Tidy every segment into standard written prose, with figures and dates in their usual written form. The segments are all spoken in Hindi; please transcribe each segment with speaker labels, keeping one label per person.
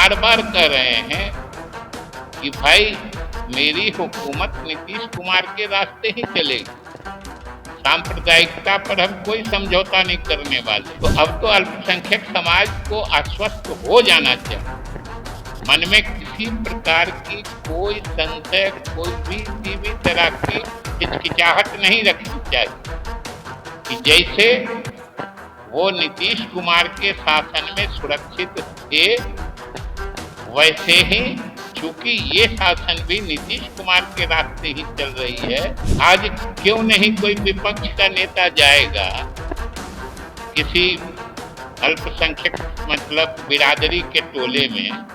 Speaker 1: बार बार कह रहे हैं कि भाई मेरी हुकूमत नीतीश कुमार के रास्ते ही चलेगी, सांप्रदायिकता पर हम कोई समझौता नहीं करने वाले। तो अब तो अल्पसंख्यक समाज को आश्वस्त हो जाना चाहिए, मन में किसी प्रकार की कोई संशय, कोई भी किसी भी तरह की हिचकिचाहट नहीं रखनी चाहिए कि जैसे वो नीतीश कुमार के शासन में सुरक्षित थे, वैसे ही चूंकि ये शासन भी नीतीश कुमार के रास्ते ही चल रही है, आज क्यों नहीं कोई विपक्ष का नेता जाएगा किसी अल्पसंख्यक मतलब बिरादरी के टोले में,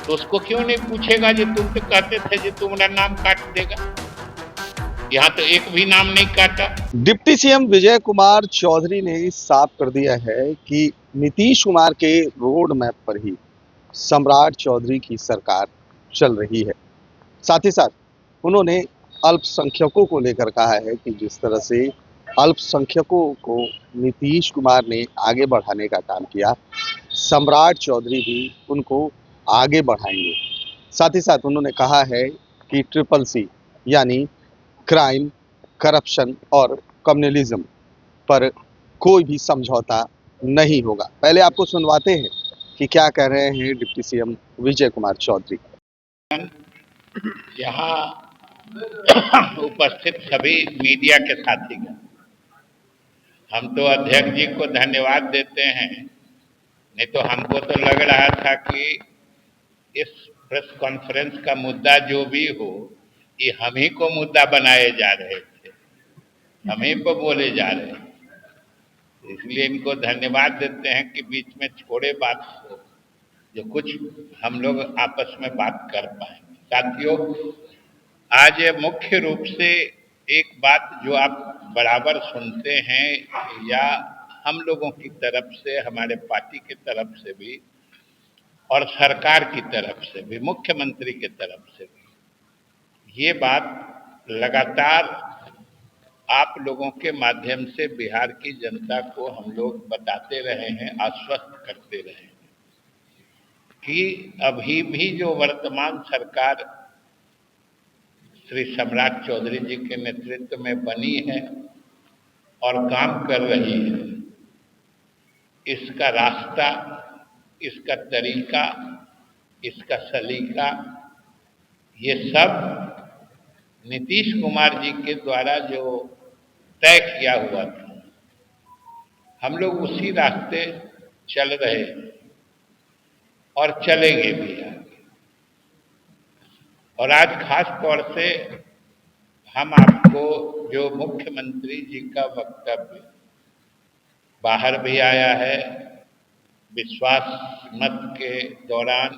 Speaker 1: तो उसको क्यों नहीं पूछेगा जो तुम तो कहते थे जो तुम्हारा नाम काट देगा। यहाँ तो एक भी नाम नहीं काटा।
Speaker 2: डिप्टी सीएम विजय कुमार चौधरी ने साफ कर दिया है कि नीतीश कुमार के रोड मैप पर ही सम्राट चौधरी की सरकार चल रही है। साथ ही साथ उन्होंने अल्पसंख्यकों को लेकर कहा है कि जिस तरह से अल्पसंख्यकों को नीतीश कुमार ने आगे बढ़ाने का काम किया, सम्राट चौधरी भी उनको आगे बढ़ाएंगे। साथ ही साथ उन्होंने कहा है कि ट्रिपल सी यानी क्राइम, करप्शन और कम्युनलिज्म पर कोई भी समझौता नहीं होगा। पहले आपको सुनवाते हैं कि क्या कह रहे हैं डिप्टी सीएम विजय कुमार चौधरी।
Speaker 1: यहाँ उपस्थित सभी मीडिया के साथीगण, हम तो अध्यक्ष जी को धन्यवाद देते हैं, नहीं तो हमको तो लग रहा था कि इस प्रेस कॉन्फ्रेंस का मुद्दा जो भी हो, ये हम ही को मुद्दा बनाए जा रहे थे, हम ही को बोले जा रहे हैं। इसलिए इनको धन्यवाद देते हैं कि बीच में छोड़े बात को, जो कुछ हम लोग आपस में बात कर पाए। साथियों, आज मुख्य रूप से एक बात जो आप बराबर सुनते हैं, या हम लोगों की तरफ से, हमारे पार्टी की तरफ से भी और सरकार की तरफ से भी, मुख्यमंत्री की तरफ से भी, ये बात लगातार आप लोगों के माध्यम से बिहार की जनता को हम लोग बताते रहे हैं, आश्वस्त करते रहे हैं कि अभी भी जो वर्तमान सरकार श्री सम्राट चौधरी जी के नेतृत्व में बनी है और काम कर रही है, इसका रास्ता, इसका तरीका, इसका सलीका, ये सब नीतीश कुमार जी के द्वारा जो तय किया हुआ था, हम लोग उसी रास्ते चल रहे हैं और चलेंगे भी आगे। और आज खास तौर से हम आपको जो मुख्यमंत्री जी का वक्तव्य बाहर भी आया है, विश्वास मत के दौरान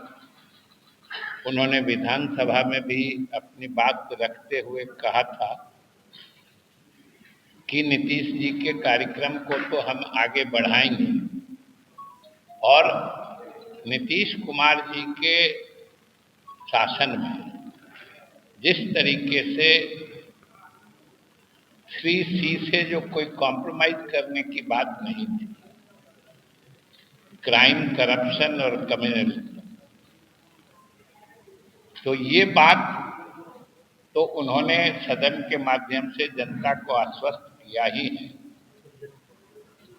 Speaker 1: उन्होंने विधानसभा में भी अपनी बात रखते हुए कहा था कि नीतीश जी के कार्यक्रम को तो हम आगे बढ़ाएंगे, और नीतीश कुमार जी के शासन में जिस तरीके से 3C से जो कोई कॉम्प्रोमाइज करने की बात नहीं थी, क्राइम, करप्शन और कम्युनलिज्म, तो ये बात तो उन्होंने सदन के माध्यम से जनता को आश्वस्त किया ही है।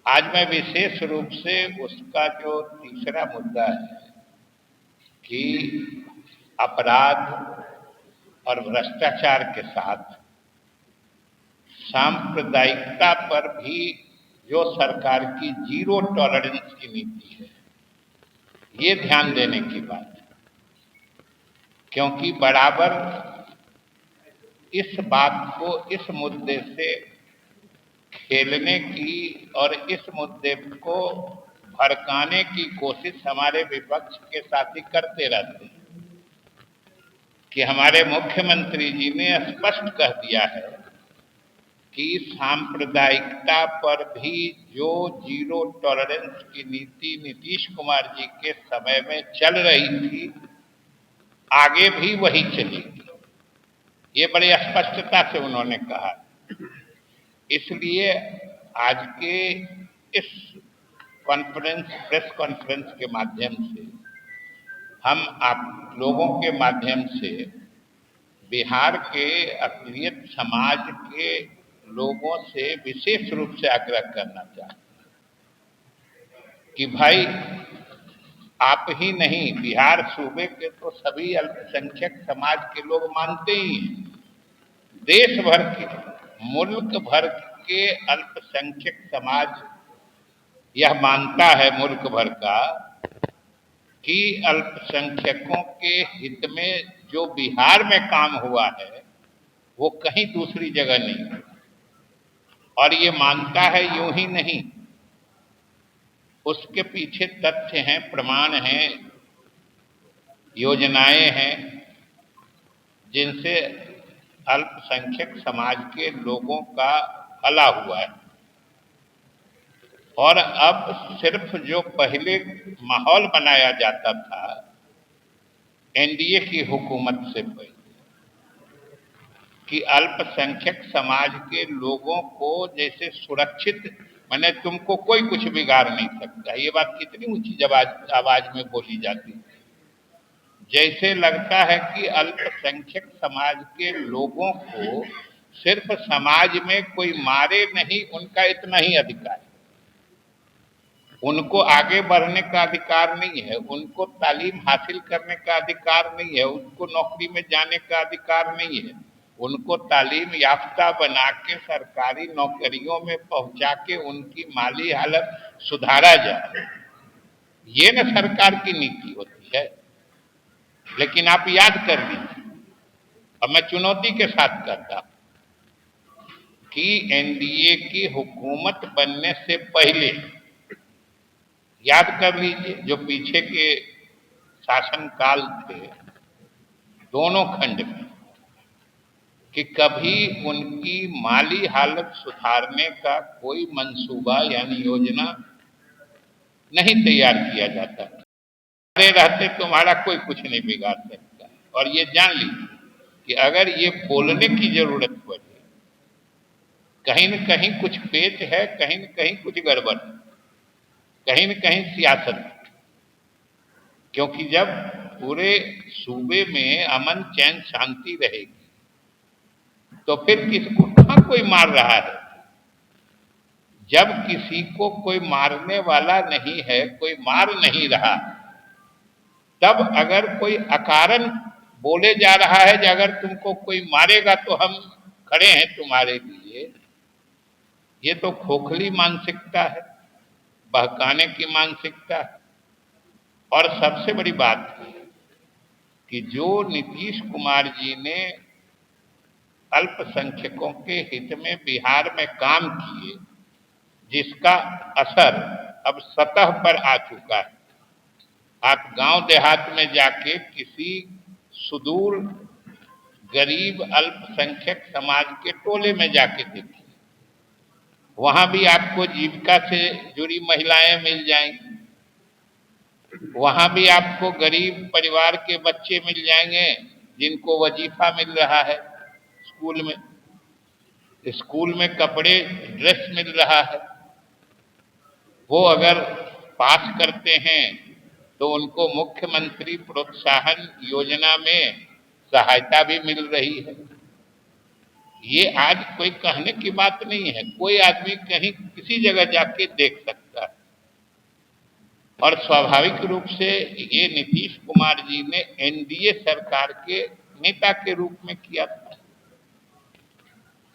Speaker 1: आज मैं विशेष रूप से उसका जो तीसरा मुद्दा है कि अपराध और भ्रष्टाचार के साथ सांप्रदायिकता पर भी जो सरकार की जीरो टॉलरेंस की नीति है, ये ध्यान देने की बात है, क्योंकि बराबर इस बात को, इस मुद्दे से खेलने की और इस मुद्दे को भड़काने की कोशिश हमारे विपक्ष के साथी करते रहते हैं कि हमारे मुख्यमंत्री जी ने स्पष्ट कह दिया है कि सांप्रदायिकता पर भी जो जीरो टॉलरेंस की नीति नीतीश कुमार जी के समय में चल रही थी, आगे भी वही चलेगी। ये बड़ी स्पष्टता से उन्होंने कहा। इसलिए आज के इस प्रेस कॉन्फ्रेंस के माध्यम से हम आप लोगों के माध्यम से बिहार के अक़लियत समाज के लोगों से विशेष रूप से आग्रह करना चाहते हैं कि भाई आप ही नहीं, बिहार सूबे के तो सभी अल्पसंख्यक समाज के लोग मानते ही हैं। देश भर के, मुल्क भर के अल्पसंख्यक समाज यह मानता है, मुल्क भर का, कि अल्पसंख्यकों के हित में जो बिहार में काम हुआ है वो कहीं दूसरी जगह नहीं हुआ। और ये मानता है यूं ही नहीं, उसके पीछे तथ्य हैं, प्रमाण हैं, योजनाएं हैं जिनसे अल्पसंख्यक समाज के लोगों का भला हुआ है। और अब सिर्फ जो पहले माहौल बनाया जाता था एनडीए की हुकूमत से पहले कि अल्पसंख्यक समाज के लोगों को जैसे सुरक्षित, माने तुमको कोई कुछ बिगाड़ नहीं सकता, ये बात कितनी ऊंची आवाज में बोली जाती है। जैसे लगता है कि अल्पसंख्यक समाज के लोगों को सिर्फ समाज में कोई मारे नहीं, उनका इतना ही अधिकार है। उनको आगे बढ़ने का अधिकार नहीं है, उनको तालीम हासिल करने का अधिकार नहीं है, उनको नौकरी में जाने का अधिकार नहीं है, उनको तालीम याफ्ता बना के सरकारी नौकरियों में पहुंचा के उनकी माली हालत सुधारा जाए। ये न सरकार की नीति होती है। लेकिन आप याद कर लीजिए, अब मैं चुनौती के साथ कहता हूं कि एनडीए की हुकूमत बनने से पहले याद कर लीजिए, जो पीछे के शासनकाल थे दोनों खंड में, कि कभी उनकी माली हालत सुधारने का कोई मंसूबा यानी योजना नहीं तैयार किया जाता। अरे रहते तुम्हारा कोई कुछ नहीं बिगाड़ सकता। और ये जान लीजिए कि अगर ये बोलने की जरूरत पड़े, कहीं न कहीं कुछ पेच है, कहीं न कहीं कुछ गड़बड़, कहीं न कहीं सियासत। क्योंकि जब पूरे सूबे में अमन चैन शांति रहेगी तो फिर किसको कहां कोई मार रहा है। जब किसी को कोई मारने वाला नहीं है, कोई मार नहीं रहा, तब अगर कोई अकारण बोले जा रहा है कि अगर तुमको कोई मारेगा तो हम खड़े हैं तुम्हारे लिए, ये तो खोखली मानसिकता है, बहकाने की मानसिकता है। और सबसे बड़ी बात है कि जो नीतीश कुमार जी ने अल्पसंख्यकों के हित में बिहार में काम किए, जिसका असर अब सतह पर आ चुका है। आप गांव देहात में जाके किसी सुदूर गरीब अल्पसंख्यक समाज के टोले में जाके देखिए, वहां भी आपको जीविका से जुड़ी महिलाएं मिल जाएंगी, वहां भी आपको गरीब परिवार के बच्चे मिल जाएंगे जिनको वजीफा मिल रहा है, स्कूल में कपड़े ड्रेस मिल रहा है। वो अगर पास करते हैं तो उनको मुख्यमंत्री प्रोत्साहन योजना में सहायता भी मिल रही है। ये आज कोई कहने की बात नहीं है, कोई आदमी कहीं किसी जगह जाके देख सकता है। और स्वाभाविक रूप से ये नीतीश कुमार जी ने एनडीए सरकार के नेता के रूप में किया था।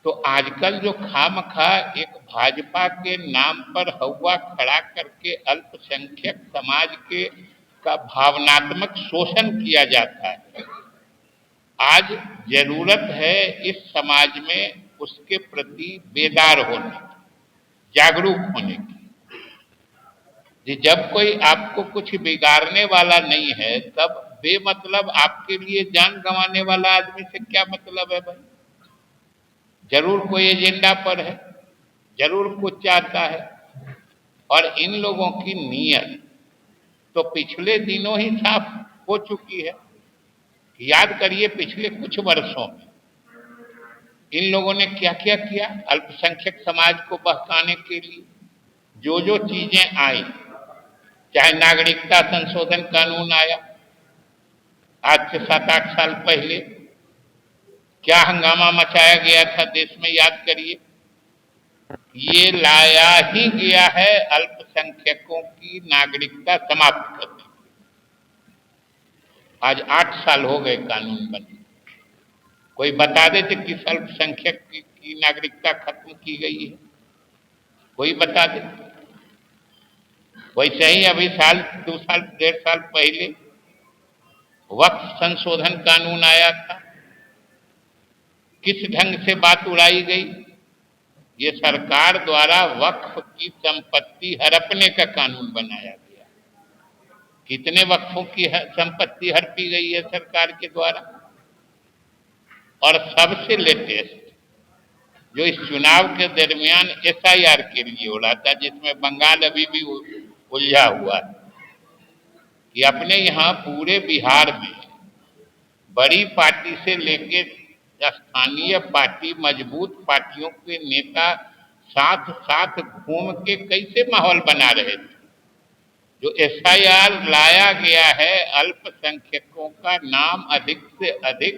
Speaker 1: तो आजकल जो खामखा एक भाजपा के नाम पर हवा खड़ा करके अल्पसंख्यक समाज के का भावनात्मक शोषण किया जाता है, आज जरूरत है इस समाज में उसके प्रति बेदार होने, जागरूक होने की। जब कोई आपको कुछ बिगाड़ने वाला नहीं है, तब बेमतलब आपके लिए जान गंवाने वाला आदमी से क्या मतलब है भाई। जरूर कोई एजेंडा पर है, जरूर कुछ चाहता है। और इन लोगों की नीयत तो पिछले दिनों ही साफ हो चुकी है। याद करिए पिछले कुछ वर्षों में इन लोगों ने क्या क्या किया अल्पसंख्यक समाज को बहकाने के लिए। जो जो चीजें आई, चाहे नागरिकता संशोधन कानून आया, आज से 7-8 साल पहले क्या हंगामा मचाया गया था देश में, याद करिए। ये लाया ही गया है अल्पसंख्यकों की नागरिकता समाप्त करने। आज 8 साल हो गए कानून बने। कोई बता देते किस अल्पसंख्यक की नागरिकता खत्म की गई है, कोई बता दे। वैसे ही अभी 2 साल 1.5 साल पहले वक्फ संशोधन कानून आया था। किस ढंग से बात उड़ाई गई। ये सरकार द्वारा वक्फ की संपत्ति हड़पने का कानून बनाया गया। कितने वक्फों की संपत्ति हड़पी गई है सरकार के द्वारा। और सबसे लेटेस्ट जो इस चुनाव के दरमियान एसआईआर के लिए उड़ा था, जिसमें बंगाल अभी भी उलझा हुआ है, कि अपने यहाँ पूरे बिहार में बड़ी पार्टी से लेके स्थानीय पार्टी, मजबूत पार्टियों के नेता साथ साथ घूम के कैसे माहौल बना रहे थे। जो एसआईआर लाया गया है, अल्पसंख्यकों का नाम अधिक से अधिक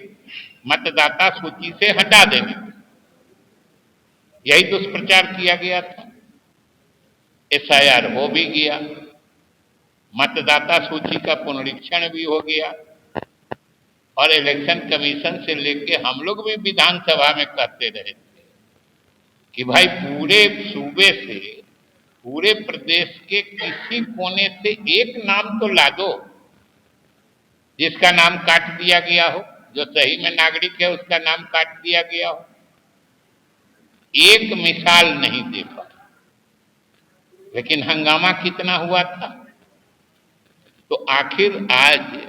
Speaker 1: मतदाता सूची से हटा देने, यही दुष्प्रचार किया गया था। एसआईआर हो भी गया, मतदाता सूची का पुनरीक्षण भी हो गया, और इलेक्शन कमीशन से लेके हम लोग भी विधानसभा में कहते रहे थे कि भाई पूरे सूबे से, पूरे प्रदेश के किसी कोने से एक नाम तो ला दो जिसका नाम काट दिया गया हो, जो सही में नागरिक है उसका नाम काट दिया गया हो। एक मिसाल नहीं दे पाए। लेकिन हंगामा कितना हुआ था। तो आखिर आज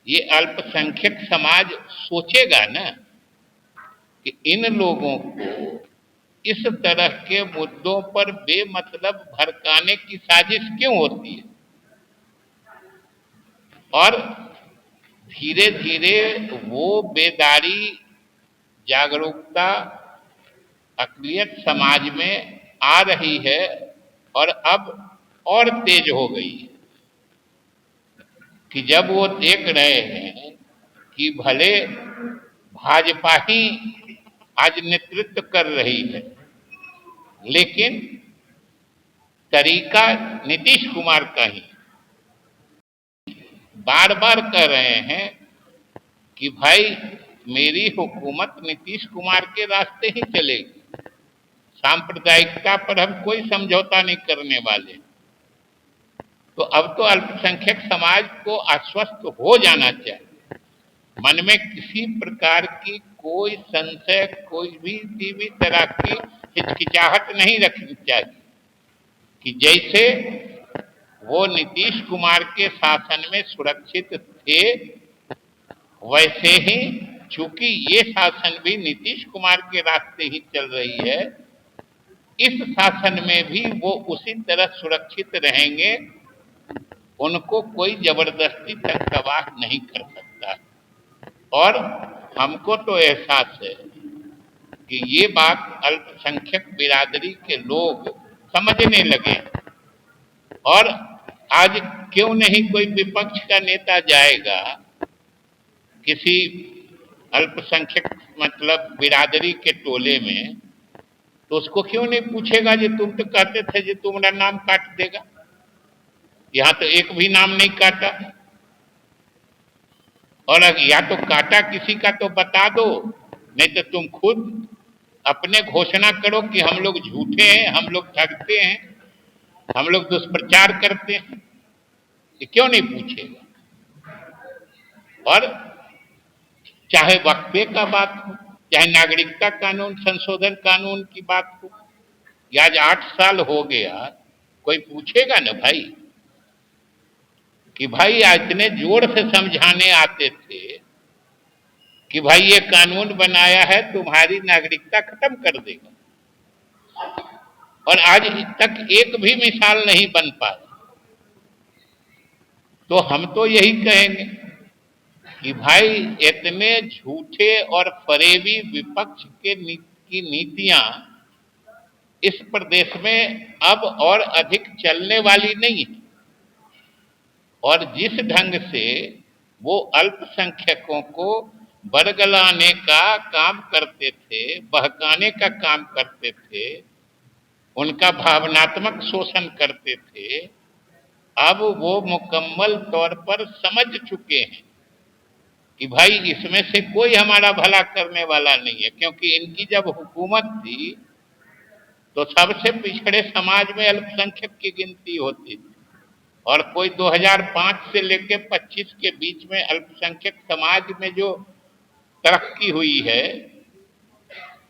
Speaker 1: ये अल्पसंख्यक समाज सोचेगा ना कि इन लोगों को इस तरह के मुद्दों पर बेमतलब भड़काने की साजिश क्यों होती है। और धीरे धीरे वो बेदारी, जागरूकता, अक़लियत समाज में आ रही है और अब और तेज हो गई है कि जब वो देख रहे हैं कि भले भाजपा ही आज नेतृत्व कर रही है, लेकिन तरीका नीतीश कुमार का ही। बार बार कह रहे हैं कि भाई मेरी हुकूमत नीतीश कुमार के रास्ते ही चलेगी, सांप्रदायिकता पर हम कोई समझौता नहीं करने वाले। तो अब तो अल्पसंख्यक समाज को आश्वस्त हो जाना चाहिए, मन में किसी प्रकार की कोई संशय, कोई भी तरह की हिचकिचाहट नहीं रखनी चाहिए कि जैसे वो नीतीश कुमार के शासन में सुरक्षित थे, वैसे ही चूंकि ये शासन भी नीतीश कुमार के रास्ते ही चल रही है, इस शासन में भी वो उसी तरह सुरक्षित रहेंगे। उनको कोई जबरदस्ती तक तबाह नहीं कर सकता। और हमको तो एहसास है कि ये बात अल्पसंख्यक बिरादरी के लोग समझने लगे। और आज क्यों नहीं कोई विपक्ष का नेता जाएगा किसी अल्पसंख्यक मतलब बिरादरी के टोले में, तो उसको क्यों नहीं पूछेगा कि तुम तो कहते थे कि तुम्हारा नाम काट देगा। यहाँ तो एक भी नाम नहीं काटा। और या तो काटा किसी का तो बता दो, नहीं तो तुम खुद अपने घोषणा करो कि हम लोग झूठे हैं, हम लोग ठगते हैं, हम लोग दुष्प्रचार करते हैं। ये क्यों नहीं पूछेगा। और चाहे वक्फे का बात हो, चाहे नागरिकता कानून संशोधन कानून की बात हो, या आज 8 साल हो गया, कोई पूछेगा ना भाई कि भाई इतने जोर से समझाने आते थे कि भाई ये कानून बनाया है तुम्हारी नागरिकता खत्म कर देगा, और आज तक एक भी मिसाल नहीं बन पाई। तो हम तो यही कहेंगे कि भाई इतने झूठे और फरेबी विपक्ष की नीतियां इस प्रदेश में अब और अधिक चलने वाली नहीं है। और जिस ढंग से वो अल्पसंख्यकों को बरगलाने का काम करते थे, बहकाने का काम करते थे, उनका भावनात्मक शोषण करते थे। अब वो मुकम्मल तौर पर समझ चुके हैं कि भाई इसमें से कोई हमारा भला करने वाला नहीं है, क्योंकि इनकी जब हुकूमत थी तो सबसे पिछड़े समाज में अल्पसंख्यक की गिनती होती थी, और कोई 2005 से लेकर 25 के बीच में अल्पसंख्यक समाज में जो तरक्की हुई है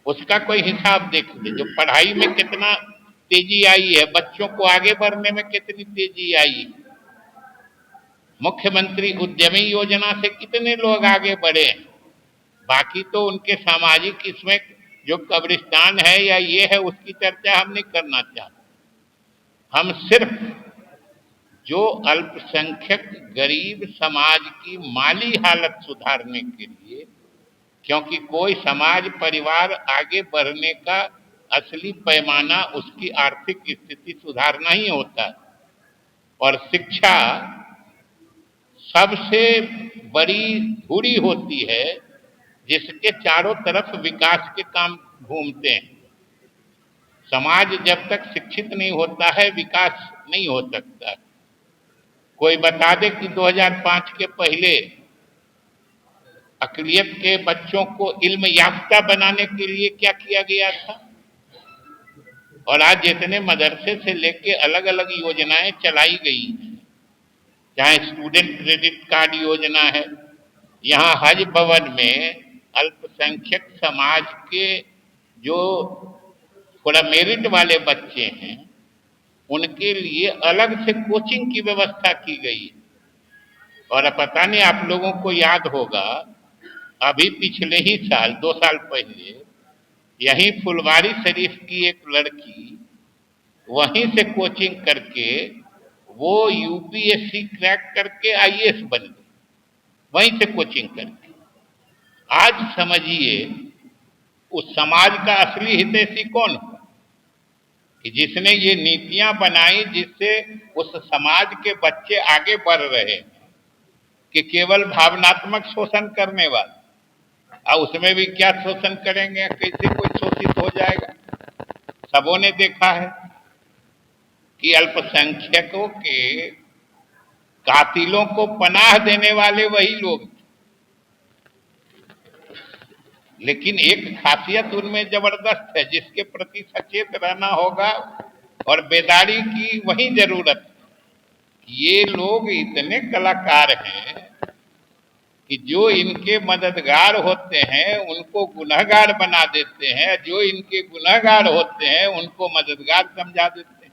Speaker 1: उसका कोई हिसाब देख ले। जो पढ़ाई में कितना तेजी आई है, बच्चों को आगे बढ़ने में कितनी तेजी आई है, मुख्यमंत्री उद्यमी योजना से कितने लोग आगे बढ़े हैं। बाकी तो उनके सामाजिक इसमें जो कब्रिस्तान है या ये है उसकी चर्चा हम नहीं करना चाहते। हम सिर्फ जो अल्पसंख्यक गरीब समाज की माली हालत सुधारने के लिए, क्योंकि कोई समाज परिवार आगे बढ़ने का असली पैमाना उसकी आर्थिक स्थिति सुधारना ही होता है, और शिक्षा सबसे बड़ी धुरी होती है जिसके चारों तरफ विकास के काम घूमते हैं। समाज जब तक शिक्षित नहीं होता है विकास नहीं हो सकता। कोई बता दे कि 2005 के पहले अक़लियत के बच्चों को इल्म याफ्ता बनाने के लिए क्या किया गया था। और आज जितने मदरसे से लेके अलग अलग योजनाएं चलाई गई हैं, चाहे स्टूडेंट क्रेडिट कार्ड योजना है, यहाँ हज भवन में अल्पसंख्यक समाज के जो थोड़ा मेरिट वाले बच्चे हैं उनके लिए अलग से कोचिंग की व्यवस्था की गई है। और पता नहीं आप लोगों को याद होगा, अभी पिछले ही साल 2 साल पहले यहीं फुलवारी शरीफ की एक लड़की वहीं से कोचिंग करके वो यूपीएससी क्रैक करके आईएएस बन गई, वहीं से कोचिंग करके। आज समझिए उस समाज का असली हितैषी कौन हुआ कि जिसने ये नीतियां बनाई जिससे उस समाज के बच्चे आगे बढ़ रहे हैं, कि केवल भावनात्मक शोषण करने वाले। और उसमें भी क्या शोषण करेंगे, कैसे कोई शोषित हो जाएगा। सबों ने देखा है कि अल्पसंख्यकों के कातिलों को पनाह देने वाले वही लोग, लेकिन एक खासियत उनमें जबरदस्त है जिसके प्रति सचेत रहना होगा और बेदारी की वही जरूरत है। ये लोग इतने कलाकार हैं कि जो इनके मददगार होते हैं उनको गुनहगार बना देते हैं, जो इनके गुनहगार होते हैं उनको मददगार समझा देते हैं।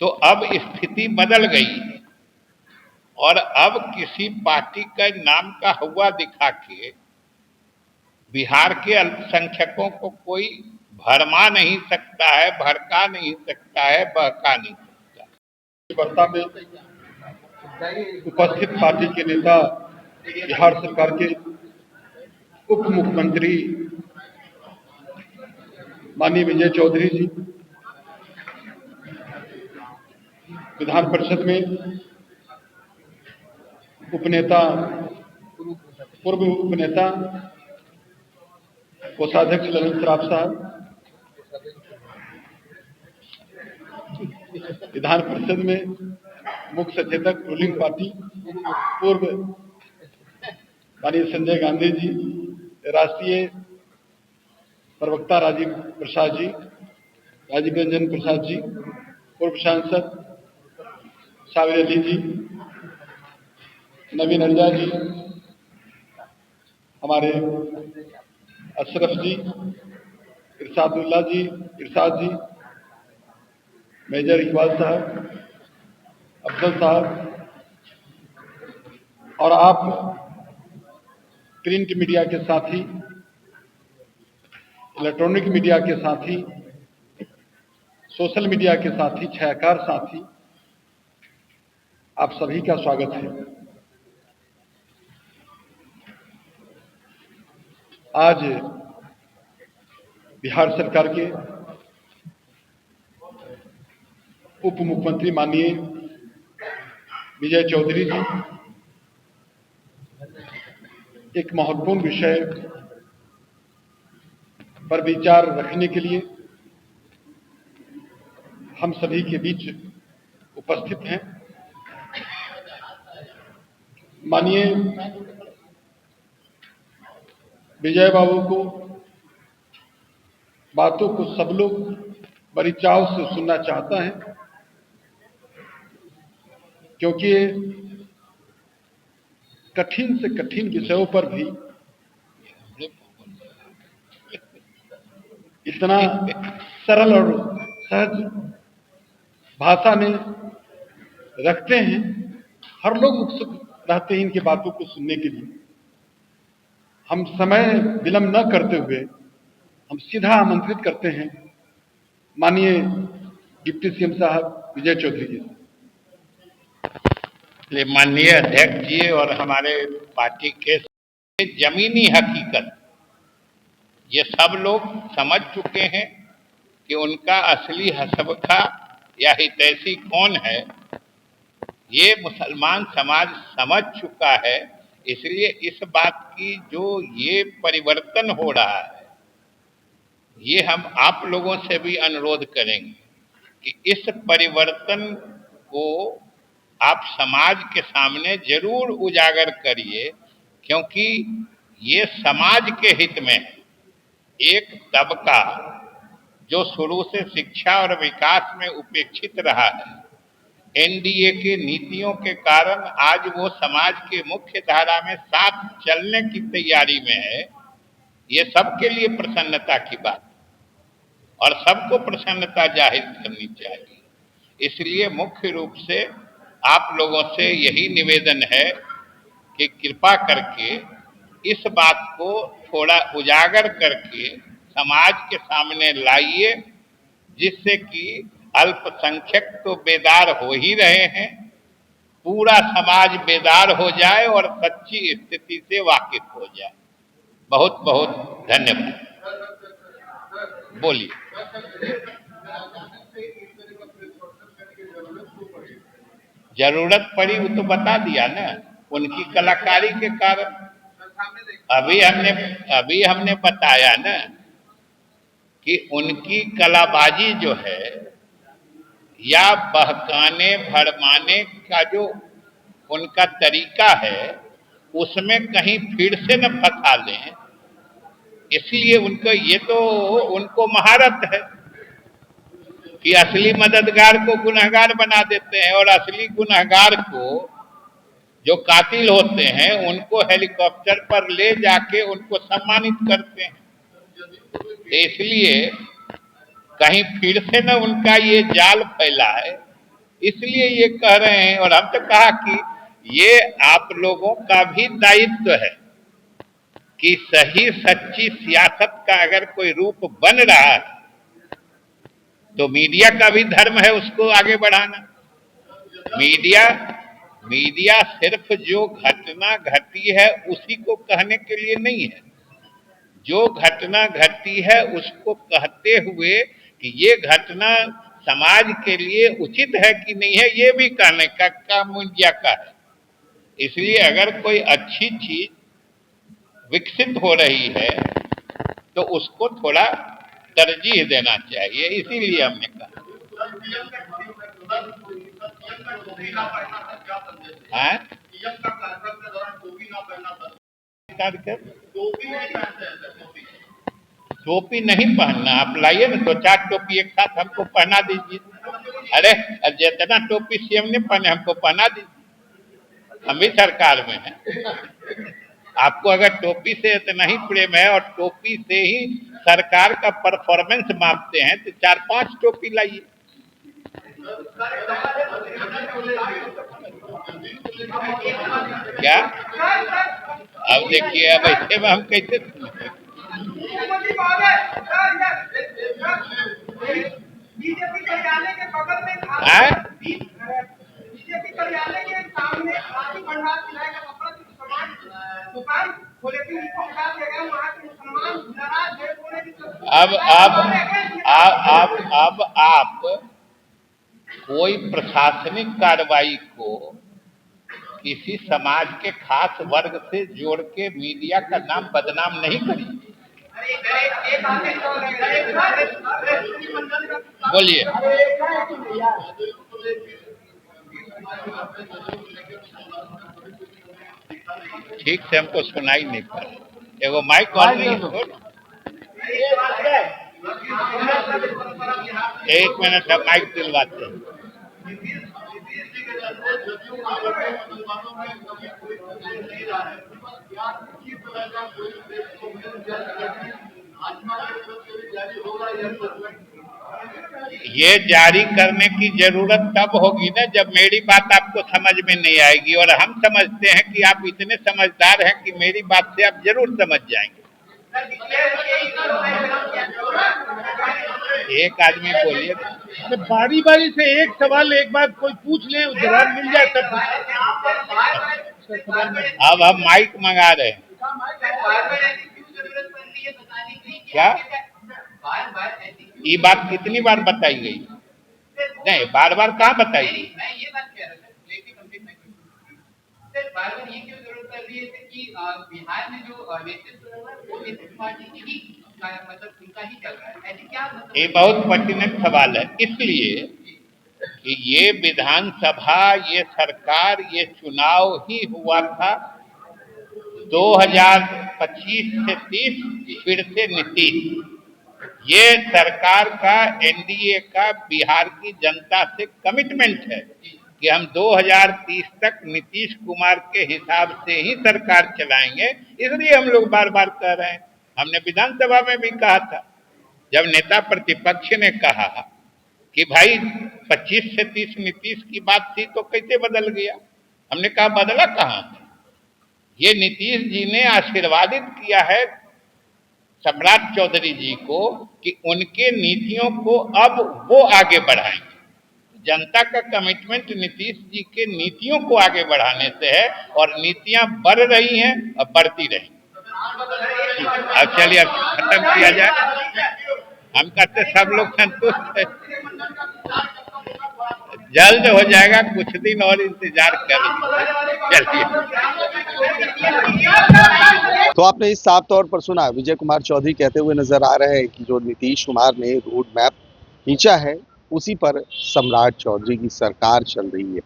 Speaker 1: तो अब स्थिति बदल गई है, और अब किसी पार्टी का नाम का हुआ दिखा के बिहार के अल्पसंख्यकों को कोई भरमा नहीं सकता है, भड़का नहीं सकता है, बहका नहीं सकता।
Speaker 3: वार्ता में उपस्थित पार्टी के नेता, बिहार सरकार के उप मुख्यमंत्री माननीय विजय चौधरी जी, विधान परिषद में उपनेता, पूर्व उपनेता, कोषाध्यक्ष ललन सराफ साहब, विधान परिषद में मुख्य सचेतक रूलिंग पार्टी पूर्व माननीय संजय गांधी जी, राष्ट्रीय प्रवक्ता राजीव प्रसाद जी, राजीव रंजन प्रसाद जी, पूर्व सांसद साबिर अली जी, नवीन अलिया जी, हमारे अशरफ जी, इरशादुल्लाह जी, इरशाद जी, मेजर इकबाल साहब, अफजल साहब, और आप प्रिंट मीडिया के साथी, इलेक्ट्रॉनिक मीडिया के साथी, सोशल मीडिया के साथी, छायाकार साथी, आप सभी का स्वागत है। आज बिहार सरकार के उप मुख्यमंत्री माननीय विजय चौधरी जी एक महत्वपूर्ण विषय पर विचार रखने के लिए हम सभी के बीच उपस्थित हैं। मानिए विजय बाबू को बातों को सब लोग बड़ी चाव से सुनना चाहता है, क्योंकि कठिन से कठिन विषयों पर भी इतना सरल और सहज भाषा में रखते हैं। हर लोग उत्सुक रहते हैं इनकी बातों को सुनने के लिए। हम समय विलंब न करते हुए हम सीधा आमंत्रित करते हैं माननीय डिप्टी सीएम साहब विजय चौधरी जी।
Speaker 1: माननीय अध्यक्ष जी और हमारे पार्टी के जमीनी हकीकत ये सब लोग समझ चुके हैं कि उनका असली हसबखा या हितैषी कौन है, ये मुसलमान समाज समझ चुका है। इसलिए इस बात की जो ये परिवर्तन हो रहा है, ये हम आप लोगों से भी अनुरोध करेंगे कि इस परिवर्तन को आप समाज के सामने जरूर उजागर करिए, क्योंकि ये समाज के हित में है। एक तबका जो शुरू से शिक्षा और विकास में उपेक्षित रहा है, एनडीए के नीतियों के कारण आज वो समाज के मुख्य धारा में साथ चलने की तैयारी में है। ये सबके लिए प्रसन्नता की बात और सबको प्रसन्नता जाहिर करनी चाहिए। इसलिए मुख्य रूप से आप लोगों से यही निवेदन है कि कृपा करके इस बात को थोड़ा उजागर करके समाज के सामने लाइए, जिससे कि अल्पसंख्यक तो बेदार हो ही रहे हैं, पूरा समाज बेदार हो जाए और सच्ची स्थिति से वाकिफ हो जाए। बहुत बहुत धन्यवाद। बोलिए। जरूरत पड़ी वो तो बता दिया ना, उनकी कलाकारी के कारण। अभी हमने बताया ना कि उनकी कलाबाजी जो है या बहकाने भरमाने का जो उनका तरीका है, उसमें कहीं फिर से न फंसा लें, इसलिए उनको ये तो उनको महारत है कि असली मददगार को गुनहगार बना देते हैं और असली गुनहगार को जो कातिल होते हैं उनको हेलीकॉप्टर पर ले जाके उनको सम्मानित करते हैं। इसलिए कहीं फिर से न उनका ये जाल फैला है, इसलिए ये कह रहे हैं। और हम तो कहा कि ये आप लोगों का भी दायित्व है कि सही सच्ची सियासत का अगर कोई रूप बन रहा है तो मीडिया का भी धर्म है उसको आगे बढ़ाना। मीडिया सिर्फ जो घटना घटी है उसी को कहने के लिए नहीं है, जो घटना घटी है उसको कहते हुए कि ये घटना समाज के लिए उचित है कि नहीं है, ये भी कहने का काम मीडिया का है। इसलिए अगर कोई अच्छी चीज विकसित हो रही है तो उसको थोड़ा तरजीह देना चाहिए, इसीलिए हमने कहा। टोपी नहीं पहनना, आप लाइए ना 2-4 टोपी एक साथ हमको पहना दीजिए। अरे जितना टोपी सीएम ने पहने हमको पहना दीजिए, हम भी सरकार में हैं। आपको अगर टोपी से इतना ही प्रेम है और टोपी से ही सरकार का परफॉर्मेंस मापते हैं तो 4-5 टोपी लाइए। क्या अब देखिए, अब ऐसे में हम कैसे बीजेपी कार्यालय के बगल में बीजेपी कार्यालय के सामने राशि भंडार किराए का कपड़ा की दुकान खोले थी, उनको हटा दिया गया। वहां के मुसलमान नाराज है, बोले कि अब आप कोई प्रशासनिक कार्रवाई को किसी समाज के खास वर्ग से जोड़ के मीडिया का नाम बदनाम नहीं करिए। बोलिए। ठीक से हमको सुनाई नहीं पड़ रहा। एगो माइक ऑन नहीं है। एक मिनट का माइक दिलवाते हैं। ये जारी करने की जरूरत तब होगी ना जब मेरी बात आपको समझ में नहीं आएगी, और हम समझते हैं कि आप इतने समझदार हैं कि मेरी बात से आप जरूर समझ जाएंगे। एक आदमी बोलिए।
Speaker 3: बारी बारी से एक सवाल एक बार कोई पूछ ले, जवाब मिल जाए तब।
Speaker 1: अब हम माइक मंगा रहे हैं। क्या ये बात कितनी बार बताई गई? नहीं, बार बार कहाँ बताई गई?
Speaker 4: बार-बार ये क्यों जरूरत पड़ रही है कि बिहार में जो नेतृत्व है वो नीतीश कुमार जी की ही मतलब उनका ही चल रहा है, ऐसे क्या मतलब?
Speaker 1: ये बहुत पर्टिनेंट सवाल है, इसलिए कि ये विधानसभा, ये सरकार, ये चुनाव ही हुआ था 2025 से 30, फिर से नीतीश। ये सरकार का, एनडीए का बिहार की जनता से कमिटमेंट है कि हम 2030 तक नीतीश कुमार के हिसाब से ही सरकार चलाएंगे। इसलिए हम लोग बार बार कह रहे हैं। हमने विधानसभा में भी कहा था, जब नेता प्रतिपक्ष ने कहा कि भाई 25 से 30 नीतीश की बात थी तो कैसे बदल गया, हमने कहा बदला कहाँ? ये नीतीश जी ने आशीर्वादित किया है सम्राट चौधरी जी को कि उनके नीतियों को अब वो आगे बढ़ाएंगे। जनता का कमिटमेंट नीतीश जी के नीतियों को आगे बढ़ाने से है, और नीतियां बढ़ रही हैं और बढ़ती रहेंगी। अब चलिए अब खत्म किया जाए। हम कहते सब लोग संतुष्ट है, जल्द हो जाएगा, कुछ दिन और इंतजार करिए। चलिए।
Speaker 2: तो आपने इस साफ तौर पर सुना विजय कुमार चौधरी कहते हुए नजर आ रहे हैं कि जो नीतीश कुमार ने रोड मैप खींचा है उसी पर सम्राट चौधरी की सरकार चल रही है।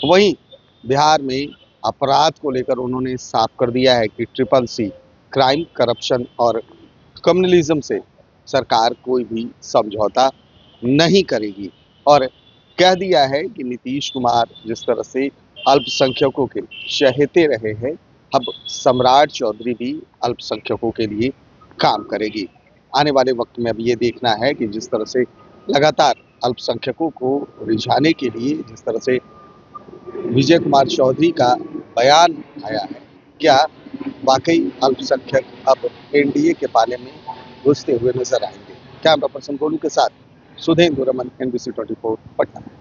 Speaker 2: वहीं बिहार में अपराध को लेकर उन्होंने साफ कर दिया है कि CCC क्राइम, करप्शन और कम्युनलिज्म से सरकार कोई भी समझौता नहीं करेगी, और कह दिया है कि नीतीश कुमार जिस तरह से अल्पसंख्यकों के चहेते रहे हैं, अब सम्राट चौधरी भी अल्पसंख्यकों के लिए काम करेगी। आने वाले वक्त में अब ये देखना है कि जिस तरह से लगातार अल्पसंख्यकों को रिझाने के लिए जिस तरह से विजय कुमार चौधरी का बयान आया है, क्या वाकई अल्पसंख्यक अब एनडीए के पाले में घुसते हुए नजर आएंगे? कैमरा पर्सन गोलू के साथ सुधेंद्र रमन, NBC 24 पटना।